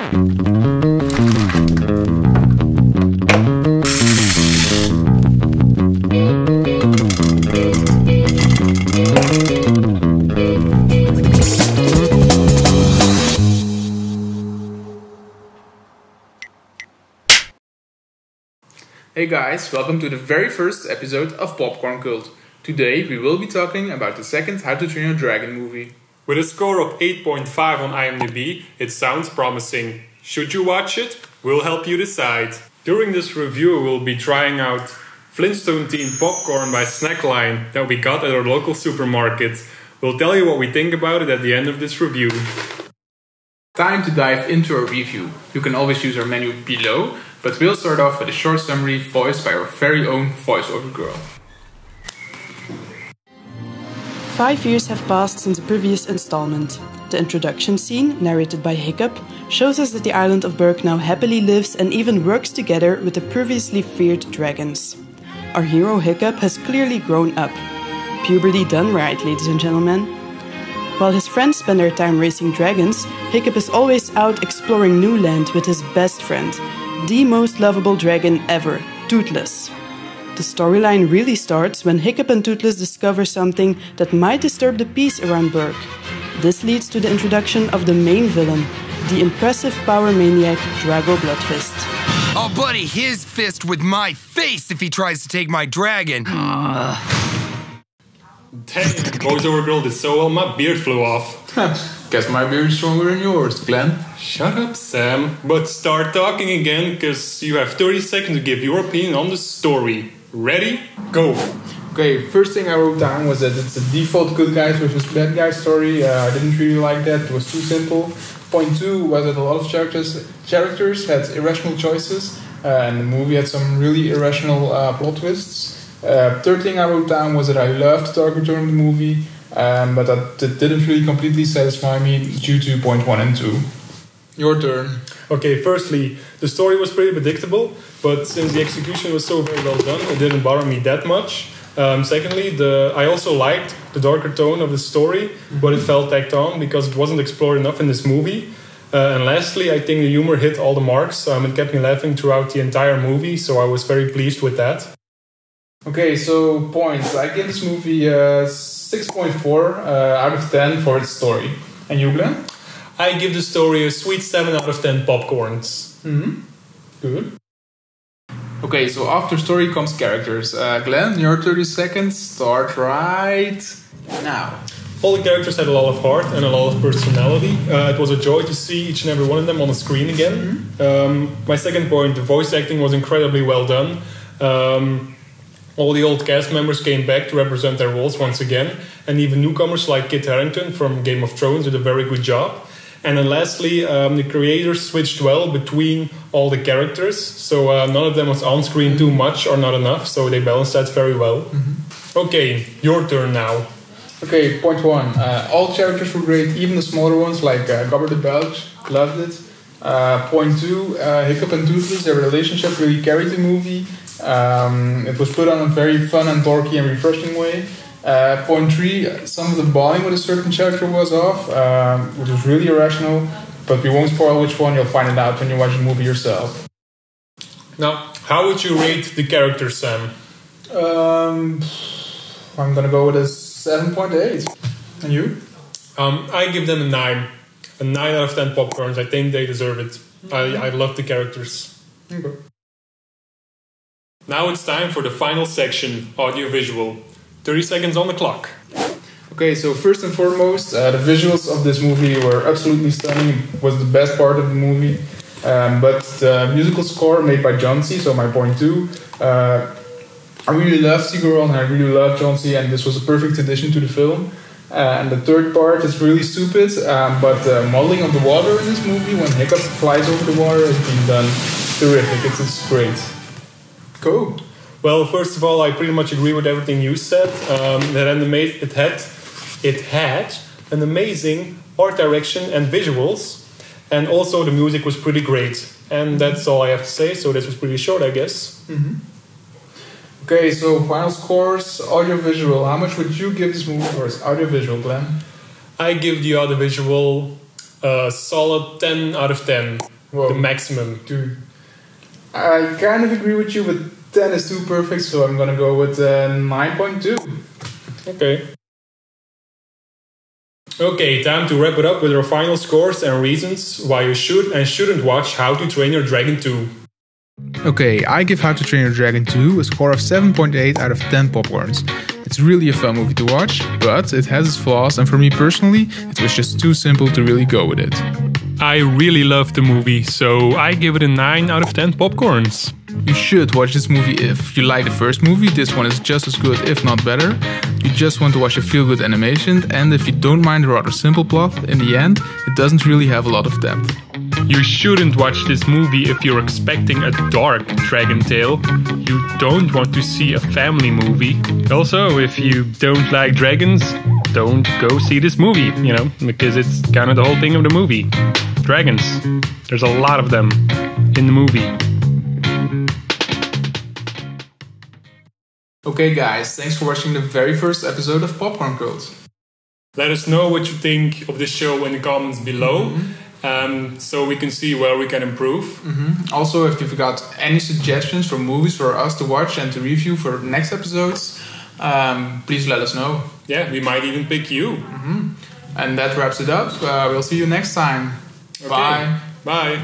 Hey guys, welcome to the very first episode of PopcornCult. Today we will be talking about the second How to Train Your Dragon movie. With a score of 8.5 on IMDb, it sounds promising. Should you watch it? We'll help you decide. During this review we'll be trying out Flintstone themed popcorn by Snackline that we got at our local supermarket. We'll tell you what we think about it at the end of this review. Time to dive into our review. You can always use our menu below, but we'll start off with a short summary voiced by our very own voiceover girl. 5 years have passed since the previous installment. The introduction scene, narrated by Hiccup, shows us that the island of Berk now happily lives and even works together with the previously feared dragons. Our hero Hiccup has clearly grown up. Puberty done right, ladies and gentlemen. While his friends spend their time racing dragons, Hiccup is always out exploring new land with his best friend, the most lovable dragon ever, Toothless. The storyline really starts when Hiccup and Toothless discover something that might disturb the peace around Berk. This leads to the introduction of the main villain, the impressive power maniac Drago Bloodfist. I'll bloody his fist with my face if he tries to take my dragon. Dang, voiceover girl did so well my beard flew off. Guess my beard is stronger than yours, Glenn. Shut up, Sam. But start talking again, cause you have 30 seconds to give your opinion on the story. Ready? Go! Okay, first thing I wrote down was that it's a default good guys versus bad guys story. I didn't really like that, it was too simple. Point 2 was that a lot of characters had irrational choices, and the movie had some really irrational plot twists. Third thing I wrote down was that I loved the darker tone of the movie, but that didn't really completely satisfy me due to point 1 and 2. Your turn. Okay, firstly, the story was pretty predictable, but since the execution was so very well done, it didn't bother me that much. Secondly, I also liked the darker tone of the story, but it felt tacked on because it wasn't explored enough in this movie. And lastly, I think the humor hit all the marks. It kept me laughing throughout the entire movie, so I was very pleased with that. Okay, so points. I give this movie 6.4 out of 10 for its story. And you, Glenn? I give the story a sweet 7 out of 10 popcorns. Mm-hmm. Good. Okay, so after story comes characters. Glenn, your 30 seconds start right now. All the characters had a lot of heart and a lot of personality. It was a joy to see each and every one of them on the screen again. Mm-hmm. My second point, the voice acting was incredibly well done. All the old cast members came back to represent their roles once again, and even newcomers like Kit Harington from Game of Thrones did a very good job. And then lastly, the creators switched well between all the characters, so none of them was on screen too much or not enough, so they balanced that very well. Mm-hmm. Okay, your turn now. Okay, point 1. All characters were great, even the smaller ones like Gobber the Belch, loved it. Point 2, Hiccup and Toothless, their relationship really carried the movie. It was put on a very fun and dorky and refreshing way. Point 3, some of the bonding with a certain character was off, which was really irrational, but we won't spoil which one, you'll find it out when you watch the movie yourself. Now, how would you rate the characters, Sam? I'm gonna go with a 7.8. And you? I give them a 9. A 9 out of 10 popcorns. I think they deserve it. I love the characters. Okay. Now it's time for the final section, audiovisual. 30 seconds on the clock. Okay, so first and foremost, the visuals of this movie were absolutely stunning. It was the best part of the movie. But the musical score made by John C., so my point 2. I really love Seagirl and I really love John C., and this was a perfect addition to the film. And the third part is really stupid, but the modeling of the water in this movie, when Hiccup flies over the water, has been done terrific. It's great. Cool. Well, first of all, I pretty much agree with everything you said. It had an amazing art direction and visuals, and also the music was pretty great. And that's all I have to say, so this was pretty short, I guess. Mm-hmm. Okay, so final scores, audiovisual. How much would you give this movie for its audiovisual, Glenn? I give the audiovisual a solid 10 out of 10. Whoa. The maximum. Dude, I kind of agree with you, but 10 is too perfect, so I'm gonna go with 9.2. Okay. Okay, time to wrap it up with our final scores and reasons why you should and shouldn't watch How to Train Your Dragon 2. Okay, I give How to Train Your Dragon 2 a score of 7.8 out of 10 popcorns. It's really a fun movie to watch, but it has its flaws, and for me personally, it was just too simple to really go with it. I really love the movie, so I give it a 9 out of 10 popcorns. You should watch this movie if you like the first movie. This one is just as good, if not better. You just want to watch a feel-good animation, and if you don't mind the rather simple plot, in the end, it doesn't really have a lot of depth. You shouldn't watch this movie if you're expecting a dark dragon tale. You don't want to see a family movie. Also, if you don't like dragons, don't go see this movie, because it's kind of the whole thing of the movie. Dragons. There's a lot of them in the movie. Okay guys, thanks for watching the very first episode of PopcornCult. Let us know what you think of the show in the comments below, so we can see where we can improve. Also, if you've got any suggestions for movies for us to watch and to review for the next episodes, please let us know. Yeah, we might even pick you. And that wraps it up. We'll see you next time. Okay. Bye. Bye.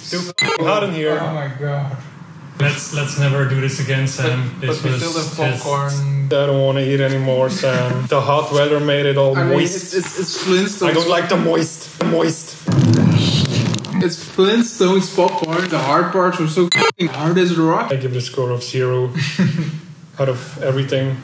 Too hot in here. Oh my god. Let's never do this again, Sam. But we filled the popcorn. I don't want to eat anymore, Sam. The hot weather made it all moist. It's Flintstones. I don't like the moist. It's Flintstones popcorn. The hard parts were so hard as a rock. I give it a score of 0 out of everything.